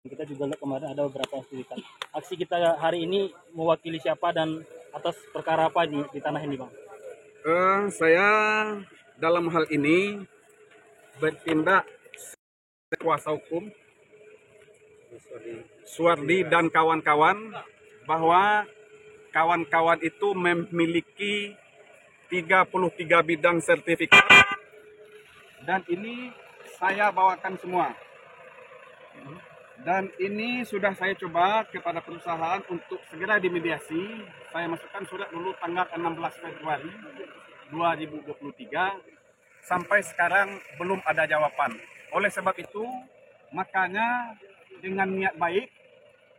Kita juga lihat kemarin ada beberapa aktivitas. Aksi kita hari ini mewakili siapa dan atas perkara apa di tanah ini, Bang? Saya dalam hal ini bertindak kuasa hukum Suwardi dan kawan-kawan, bahwa kawan-kawan itu memiliki 33 bidang sertifikat dan ini saya bawakan semua. Dan ini sudah saya coba kepada perusahaan untuk segera dimediasi. Saya masukkan surat dulu tanggal 16 Februari 2023. Sampai sekarang belum ada jawaban. Oleh sebab itu, makanya dengan niat baik,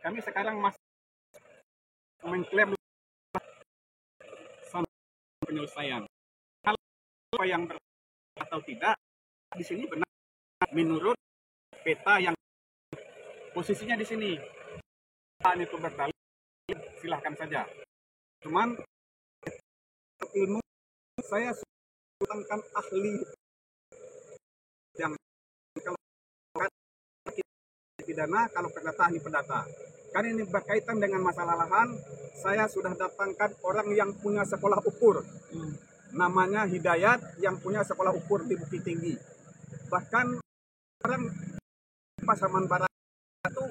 kami sekarang masih mengklaim penyelesaian. Kalau apa yang atau tidak, di sini benar menurut peta yang posisinya di sini. Itu berdalil, silahkan saja. Cuman ilmu saya sudah ahli yang kalau pidana, kalau perdata ahli perdata. Karena ini berkaitan dengan masalah lahan, saya sudah datangkan orang yang punya sekolah ukur. Namanya Hidayat, yang punya sekolah ukur di Bukit Tinggi. Bahkan orang Pasaman Barat itu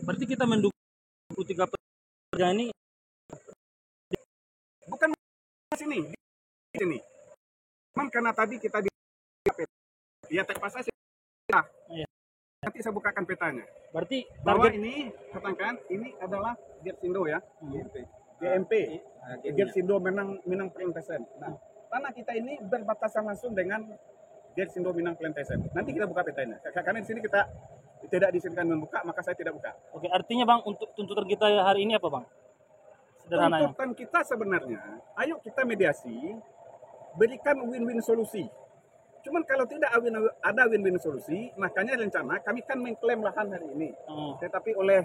Berarti kita mendukung 3 pekerjaan ini bukan di sini. Cuman karena tadi kita di ya terpaksa ya. Nanti saya bukakan petanya. Berarti bahwa ini katakan ini adalah Gersindo ya. GMP. Gersindo Minang Plantation. Nah, tanah kita ini berbatasan langsung dengan Gersindo Minang Plantation. Nanti kita buka petanya. Karena di sini kita tidak diizinkan membuka, maka saya tidak buka. Oke, artinya Bang, untuk tuntutan kita hari ini apa, Bang? Sederhananya. Tuntutan kita sebenarnya, ayo kita mediasi, berikan win-win solusi. Cuman kalau tidak ada win-win solusi, makanya rencana kami kan mengklaim lahan hari ini. Tetapi oleh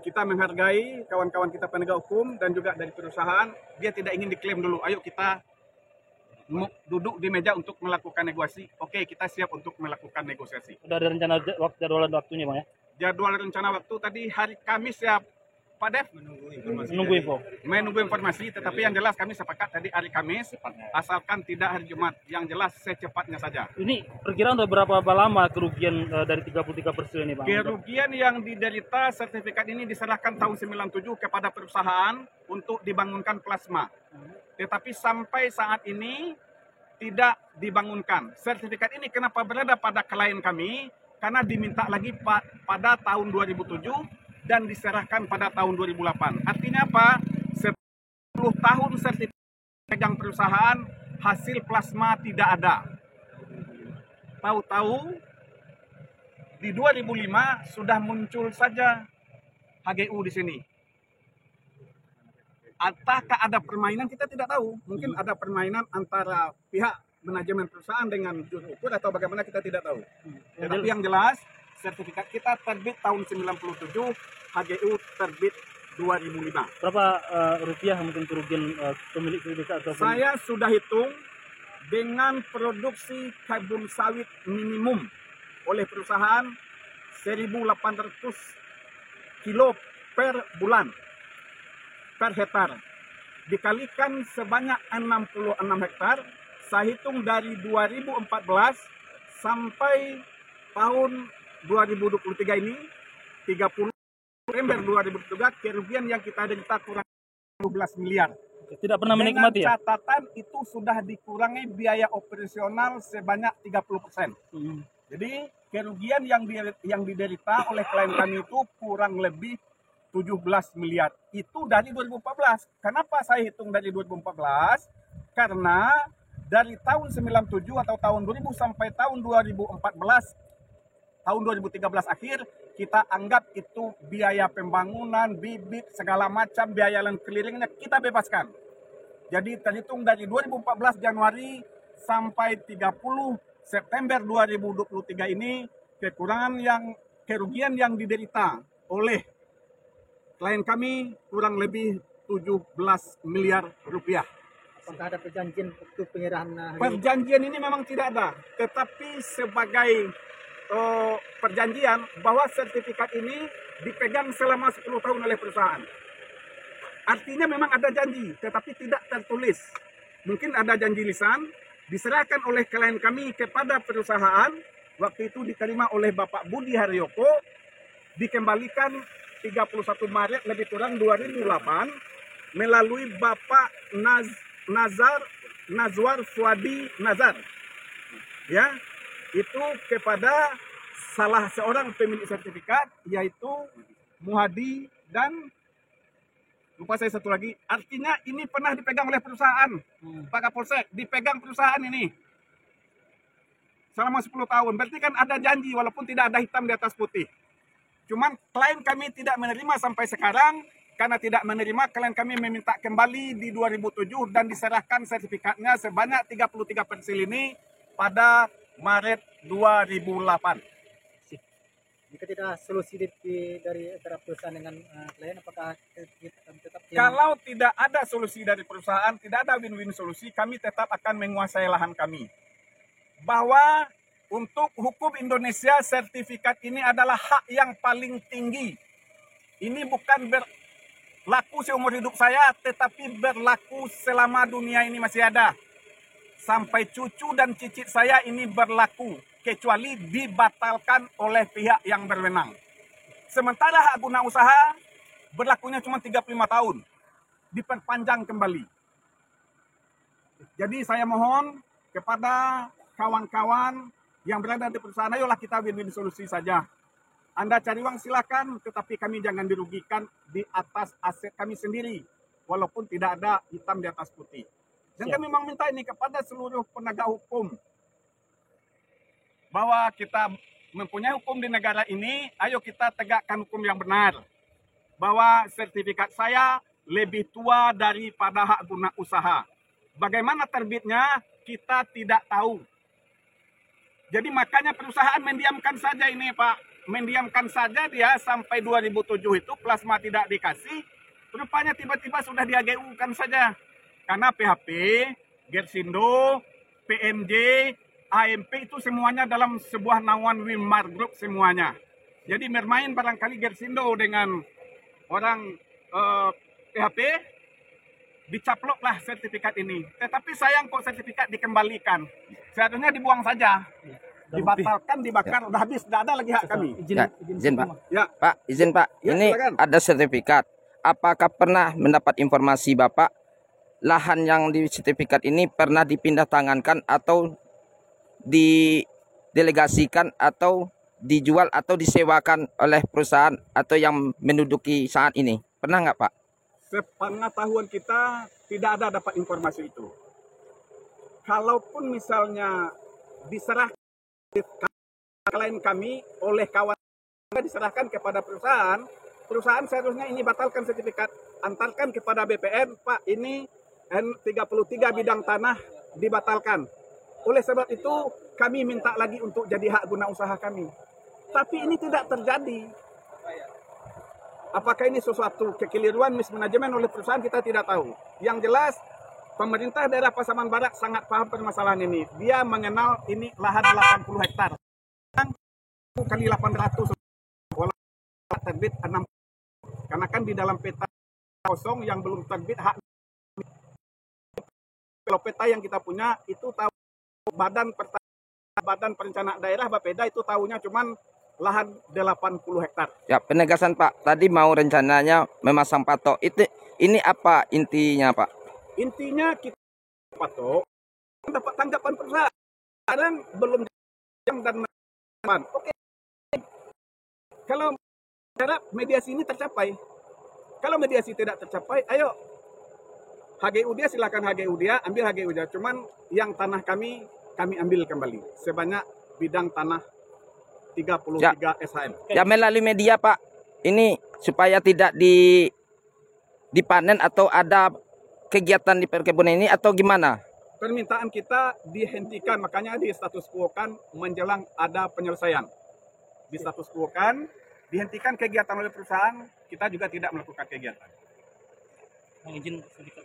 kita menghargai kawan-kawan kita penegak hukum dan juga dari perusahaan, dia tidak ingin diklaim dulu. Ayo kita duduk di meja untuk melakukan negosiasi. Oke, kita siap untuk melakukan negosiasi. Sudah ada rencana jadwal waktunya, Bang ya? Jadwal rencana waktu tadi hari Kamis ya, Pak Dev? Menunggu informasi, tetapi yang jelas kami sepakat tadi hari Kamis, asalkan tidak hari Jumat. Yang jelas secepatnya saja. Ini perkiraan sudah berapa lama kerugian dari 33% ini, Bang? Kerugian yang diderita sertifikat ini diserahkan tahun 97 kepada perusahaan untuk dibangunkan plasma. Tetapi sampai saat ini tidak dibangunkan. Sertifikat ini kenapa berada pada klien kami? Karena diminta lagi pada tahun 2007 dan diserahkan pada tahun 2008. Artinya apa? 10 tahun sertifikat pegang perusahaan, hasil plasma tidak ada. Tahu-tahu di 2005 sudah muncul saja HGU di sini. Apakah ada permainan? Kita tidak tahu. Mungkin ada permainan antara pihak manajemen perusahaan dengan juru ukur atau bagaimana, kita tidak tahu. Tetapi yang jelas, sertifikat kita terbit tahun 97, HGU terbit 2005. Berapa rupiah mungkin kerugian pemilik sertifikat? Saya sudah hitung dengan produksi karbon sawit minimum oleh perusahaan 1.800 kilo per bulan, per hektar. Dikalikan sebanyak 66 hektar, saya hitung dari 2014 sampai tahun 2023 ini, 30 November 2023, kerugian yang kita derita kurang 12 miliar. Tidak pernah menikmati ya? Dengan catatan itu sudah dikurangi biaya operasional sebanyak 30%. Jadi kerugian yang diderita oleh klien kami itu kurang lebih 17 miliar. Itu dari 2014. Kenapa saya hitung dari 2014? Karena dari tahun 97 atau tahun 2000 sampai tahun 2014, tahun 2013 akhir, kita anggap itu biaya pembangunan, bibit, segala macam, biaya lain kelilingnya kita bebaskan. Jadi terhitung dari 2014 Januari sampai 30 September 2023 ini, kerugian yang diderita oleh klien kami kurang lebih 17 miliar rupiah. Apakah ada perjanjian waktu penyerahan hari ini? Perjanjian ini memang tidak ada, tetapi sebagai perjanjian bahwa sertifikat ini dipegang selama 10 tahun oleh perusahaan. Artinya memang ada janji, tetapi tidak tertulis. Mungkin ada janji lisan, diserahkan oleh klien kami kepada perusahaan, waktu itu diterima oleh Bapak Budi Haryoko, dikembalikan 31 Maret lebih kurang 2008, melalui Bapak Nazwar Fuadi Nazar. Ya, itu kepada salah seorang pemilik sertifikat, yaitu Muhadi dan lupa saya satu lagi. Artinya ini pernah dipegang oleh perusahaan, Pak Kapolsek, dipegang perusahaan ini selama 10 tahun. Berarti kan ada janji walaupun tidak ada hitam di atas putih. Cuman klien kami tidak menerima sampai sekarang. Karena tidak menerima, klien kami meminta kembali di 2007 dan diserahkan sertifikatnya sebanyak 33 pensil ini pada Maret 2008. Jika tidak solusi dari antara perusahaan dengan klien, apakah kita akan tetap? Kalau tidak ada solusi dari perusahaan, tidak ada win-win solusi, kami tetap akan menguasai lahan kami. Bahwa untuk hukum Indonesia, sertifikat ini adalah hak yang paling tinggi. Ini bukan berlaku seumur hidup saya, tetapi berlaku selama dunia ini masih ada. Sampai cucu dan cicit saya ini berlaku, kecuali dibatalkan oleh pihak yang berwenang. Sementara hak guna usaha berlakunya cuma 35 tahun, diperpanjang kembali. Jadi saya mohon kepada kawan-kawan yang berada di perusahaan, ayolah kita win-win solusi saja. Anda cari uang silakan, tetapi kami jangan dirugikan di atas aset kami sendiri, walaupun tidak ada hitam di atas putih. Dan kami meminta ini kepada seluruh penegak hukum, bahwa kita mempunyai hukum di negara ini, ayo kita tegakkan hukum yang benar. Bahwa sertifikat saya lebih tua daripada hak guna usaha. Bagaimana terbitnya, kita tidak tahu. Jadi makanya perusahaan mendiamkan saja ini, Pak. Mendiamkan saja dia sampai 2007 itu plasma tidak dikasih, rupanya tiba-tiba sudah di AGU-kan saja. Karena PHP, Gersindo, PMJ, AMP itu semuanya dalam sebuah naungan Wimar Group semuanya. Jadi bermain barangkali Gersindo dengan orang PHP, dicaploklah sertifikat ini. Tetapi sayang kok sertifikat dikembalikan. Seharusnya dibuang saja. Dibatalkan, dibakar, udah habis, tidak ada lagi hak kami. Izin Pak. Ya. Pak, izin Pak. Ya, ini silakan. ada sertifikat. Apakah pernah mendapat informasi Bapak lahan yang di sertifikat ini pernah dipindah tangankan atau didelegasikan atau dijual atau disewakan oleh perusahaan atau yang menduduki saat ini? Pernah nggak Pak? Sepengetahuan kita tidak ada dapat informasi itu. Kalaupun misalnya diserahkan klien kami oleh kawan diserahkan kepada perusahaan, perusahaan seharusnya ini batalkan sertifikat, antarkan kepada BPN, Pak, ini N33 bidang tanah dibatalkan. Oleh sebab itu kami minta lagi untuk jadi hak guna usaha kami. Tapi ini tidak terjadi. Apakah ini sesuatu kekeliruan mismanajemen oleh perusahaan, kita tidak tahu. Yang jelas pemerintah daerah Pasaman Barat sangat paham permasalahan ini. Dia mengenal ini lahan 80 hektar. Kali 800 walaupun terbit 6. Karena kan di dalam peta kosong yang belum terbit hak. Kalau peta yang kita punya itu tahu badan perencanaan daerah Bapeda itu tahunya cuman lahan 80 hektar. Ya, penegasan Pak. Tadi mau rencananya memasang patok. Ini apa intinya Pak? Intinya kita patok dapat tanggapan perusahaan. Sekarang belum jam dan oke. Kalau harap mediasi ini tercapai. Kalau mediasi tidak tercapai, ayo HGU dia silakan HGU dia, ambil HGU dia. Cuman yang tanah kami ambil kembali sebanyak bidang tanah 33 SHM. Ya melalui media Pak. Ini supaya tidak dipanen atau ada kegiatan di perkebunan ini atau gimana? Permintaan kita dihentikan, makanya di status quo kan menjelang ada penyelesaian. Di status quo kan dihentikan kegiatan oleh perusahaan, kita juga tidak melakukan kegiatan. Yang izin sedikit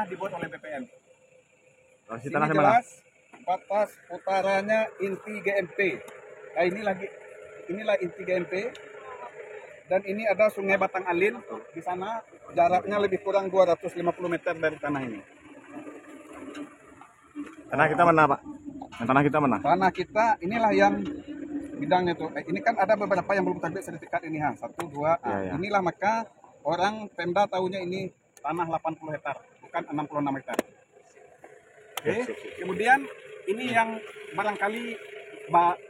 tanah dibuat oleh BPN. Lokasi Ini tanah di mana? jelas batas utaranya inti GMP. Nah, inilah inti GMP. Dan ini ada Sungai Batang Alin di sana, jaraknya lebih kurang 250 meter dari tanah ini. Tanah kita mana, Pak? Yang tanah kita mana? Tanah kita inilah yang bidangnya tuh. Ini kan ada beberapa yang belum terbit sertifikat ini, ha. 1, 2. Ya. Inilah maka orang Pemda tahunya ini tanah 80 hektar, bukan 66 hektar. Oke. Kemudian ini yang barangkali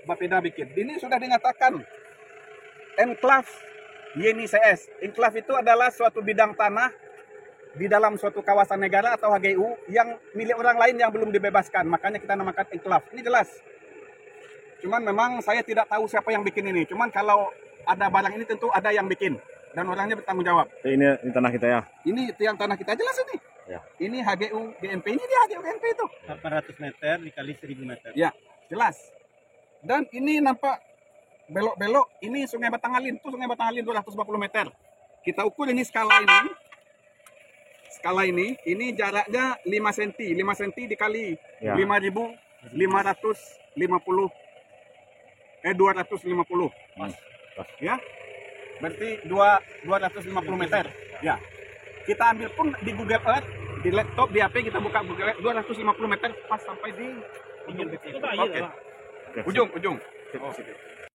Bapeda bikin. Ini sudah dinyatakan enclave YNICS. Enclave itu adalah suatu bidang tanah di dalam suatu kawasan negara atau HGU yang milik orang lain yang belum dibebaskan. Makanya kita namakan enclave. Ini jelas. Cuman memang saya tidak tahu siapa yang bikin ini. Cuman kalau ada barang ini tentu ada yang bikin. Dan orangnya bertanggung jawab. Ini tanah kita ya? Ini yang tanah kita, jelas ini. Ya. Ini HGU GMP. Ini dia HGU GMP itu. 800 meter dikali 1000 meter. Ya, jelas. Dan ini nampak belok-belok, ini Sungai Batang Alin, itu Sungai Batang Alin 240 meter. Kita ukur ini skala ini. Skala ini jaraknya 5 cm. 5 cm dikali Ya. 5.550 250. Pas. Ya. Berarti 250 meter. Ya. Kita ambil pun di Google Earth, di laptop, di HP kita buka Google Earth 250 meter pas sampai di ujung. Coba, Oke. iya. Ujung. Sip.